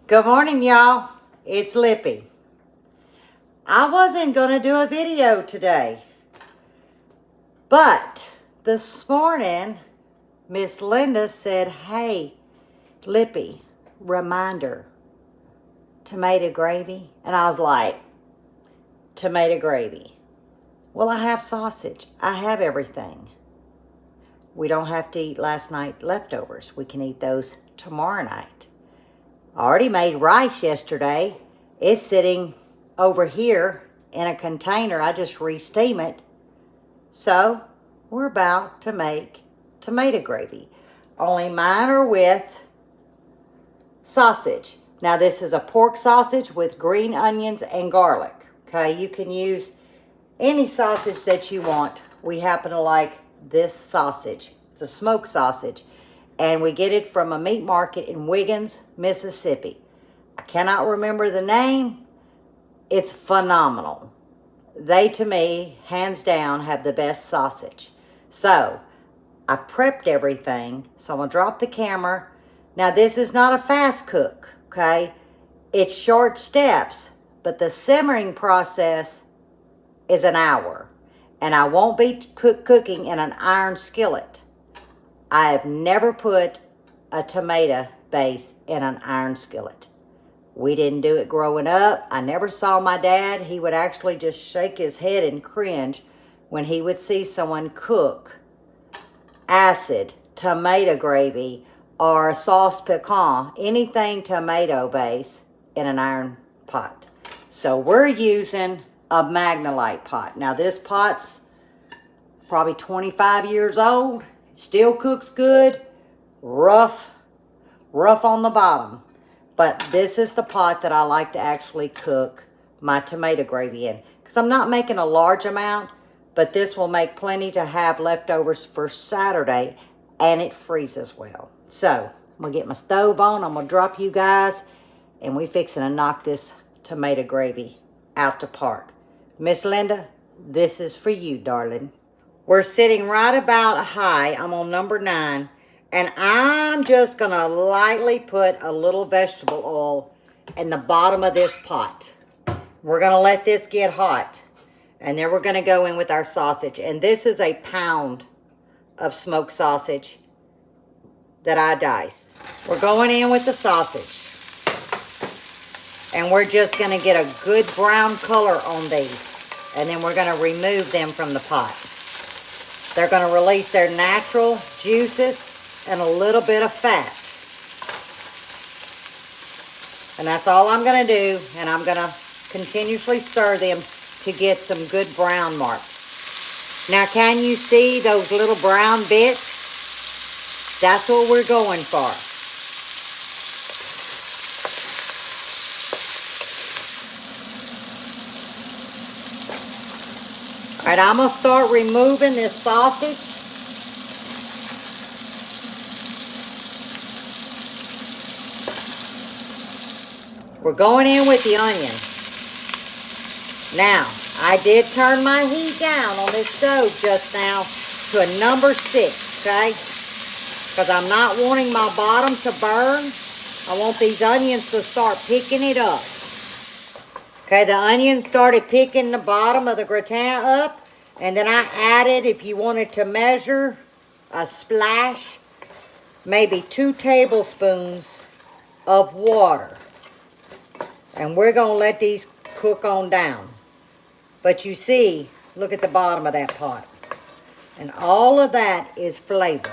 Good morning, y'all. It's Lippy. I wasn't going to do a video today, but this morning, Miss Linda said, hey, Lippy, reminder, tomato gravy. And I was like, tomato gravy. Well, I have sausage. I have everything. We don't have to eat last night leftovers. We can eat those tomorrow night. I already made rice yesterday. It's sitting over here in a container. I just re-steam it. So we're about to make tomato gravy. Only mine are with sausage. Now this is a pork sausage with green onions and garlic. Okay, you can use any sausage that you want. We happen to like this sausage. It's a smoked sausage. And we get it from a meat market in Wiggins, Mississippi. I cannot remember the name. It's phenomenal. They, to me, hands down, have the best sausage. So, I prepped everything. So, I'm going to drop the camera. Now, this is not a fast cook, okay? It's short steps, but the simmering process is an hour. And I won't be cooking in an iron skillet. I have never put a tomato base in an iron skillet. We didn't do it growing up. I never saw my dad. He would actually just shake his head and cringe when he would see someone cook acid tomato gravy or sauce piquant, anything tomato base, in an iron pot. So we're using a Magnolite pot. Now this pot's probably 25 years old. Still cooks good, rough on the bottom. But this is the pot that I like to actually cook my tomato gravy in. Because I'm not making a large amount, but this will make plenty to have leftovers for Saturday, and it freezes well. So, I'm going to get my stove on, I'm going to drop you guys, and we fixing to knock this tomato gravy out the park. Miss Linda, this is for you, darling. We're sitting right about high. I'm on number 9. And I'm just going to lightly put a little vegetable oil in the bottom of this pot. We're going to let this get hot. And then we're going to go in with our sausage. And this is a pound of smoked sausage that I diced. We're going in with the sausage. And we're just going to get a good brown color on these. And then we're going to remove them from the pot. They're going to release their natural juices and a little bit of fat. And that's all I'm going to do. And I'm going to continuously stir them to get some good brown marks. Now, can you see those little brown bits? That's what we're going for. All right, I'm going to start removing this sausage. We're going in with the onion. Now, I did turn my heat down on this stove just now to a number 6, okay? Because I'm not wanting my bottom to burn. I want these onions to start picking it up. Okay, the onions started picking the bottom of the gratin up. And then I added, if you wanted to measure, a splash, maybe 2 tablespoons of water. And we're going to let these cook on down. But you see, look at the bottom of that pot. And all of that is flavor.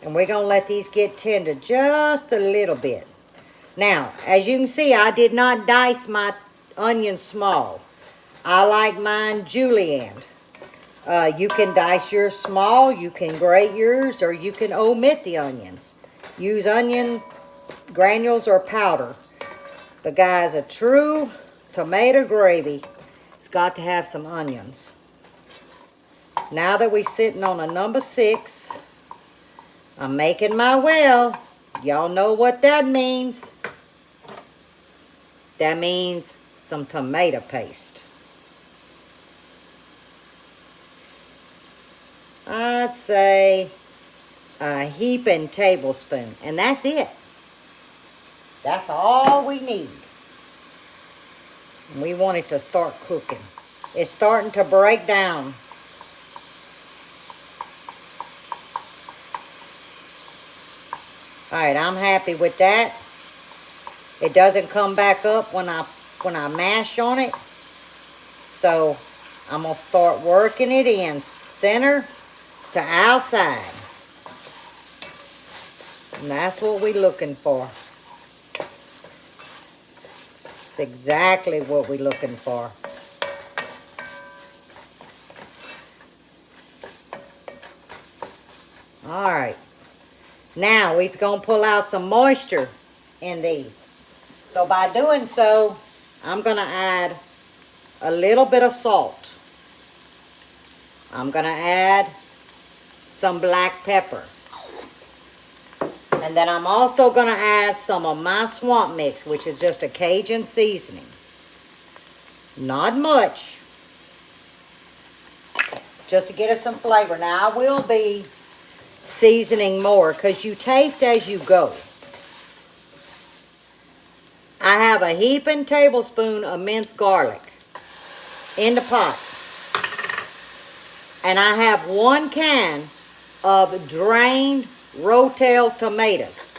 And we're going to let these get tender just a little bit. Now, as you can see, I did not dice my onions small. I like mine julienne. You can dice yours small, you can grate yours, or you can omit the onions. Use onion granules or powder. But guys, a true tomato gravy, it's got to have some onions. Now that we're sitting on a number 6, I'm making my well. Y'all know what that means. That means some tomato paste. I'd say a heaping tablespoon, and that's it. That's all we need. And we want it to start cooking. It's starting to break down. All right, I'm happy with that. It doesn't come back up when I mash on it. So I'm gonna start working it in center to outside. And that's what we're looking for. It's exactly what we're looking for. All right. Now we're going to pull out some moisture in these. So by doing so, I'm going to add a little bit of salt. I'm going to add some black pepper. And then I'm also going to add some of my swamp mix, which is just a Cajun seasoning. Not much. Just to get it some flavor. Now I will be seasoning more because you taste as you go. I have a heaping tablespoon of minced garlic in the pot. And I have 1 can of drained rotel tomatoes.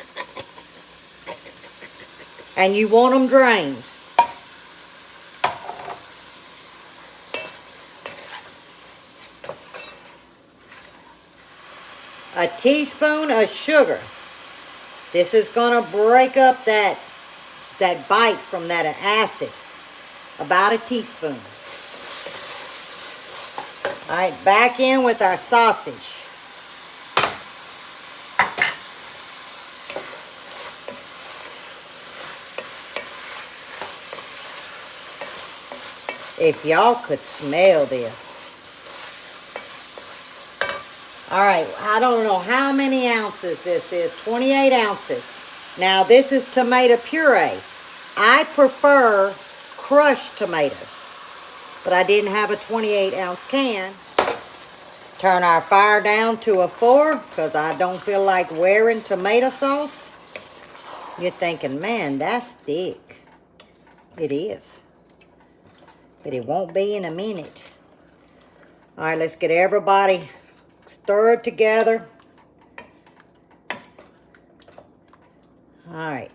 And you want them drained. A teaspoon of sugar. This is going to break up that bite from that acid. About a teaspoon. All right, back in with our sausage. If y'all could smell this. All right, I don't know how many ounces this is. 28 ounces. Now, this is tomato puree. I prefer crushed tomatoes, but I didn't have a 28-ounce can. Turn our fire down to a 4 because I don't feel like wearing tomato sauce. You're thinking, man, that's thick. It is. But it won't be in a minute. All right, let's get everybody stirred together. All right.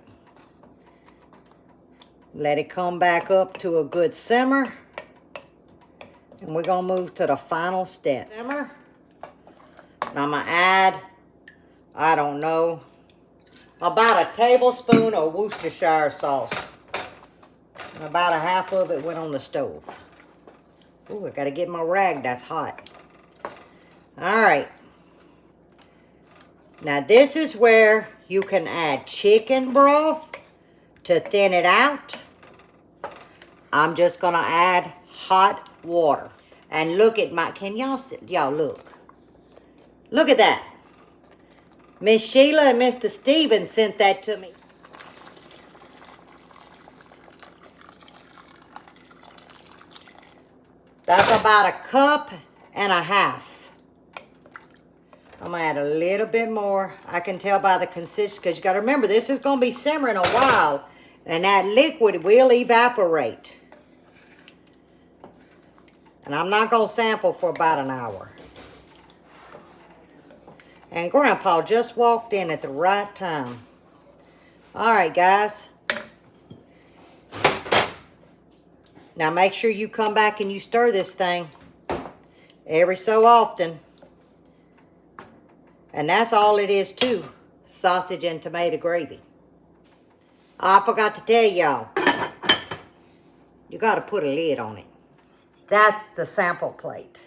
Let it come back up to a good simmer. And we're going to move to the final step. Simmer. And I'm going to add, I don't know, about a tablespoon of Worcestershire sauce. And about a half of it went on the stove. Ooh, I got to get my rag. That's hot. All right. Now this is where you can add chicken broth to thin it out. I'm just going to add hot water. And look at my, can y'all look. Look at that. Miss Sheila and Mr. Stevens sent that to me. That's about 1.5 cups. I'm going to add a little bit more. I can tell by the consistency, because you got to remember, this is going to be simmering a while, and that liquid will evaporate. And I'm not going to sample for about an hour. And Grandpa just walked in at the right time. All right, guys. Now make sure you come back and you stir this thing every so often. And that's all it is too. Sausage and tomato gravy. I forgot to tell y'all. You got to put a lid on it. That's the sample plate.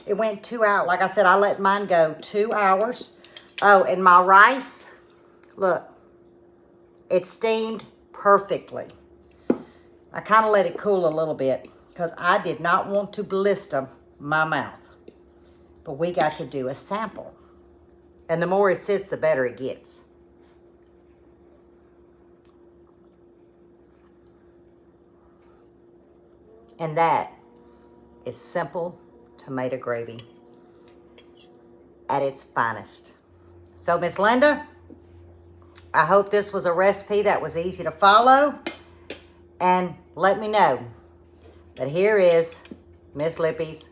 It went 2 hours. Like I said, I let mine go 2 hours. Oh, and my rice, look, it steamed perfectly. I kind of let it cool a little bit because I did not want to blister my mouth. But we got to do a sample. And the more it sits, the better it gets. And that is simple tomato gravy at its finest. So, Miss Linda, I hope this was a recipe that was easy to follow. And let me know. But here is Miss Lippy's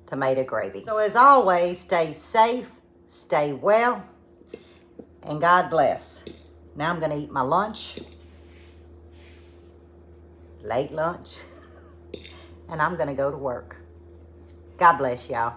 tomato gravy. So as always, stay safe, stay well, and God bless. Now I'm going to eat my lunch. Late lunch. And I'm going to go to work. God bless y'all.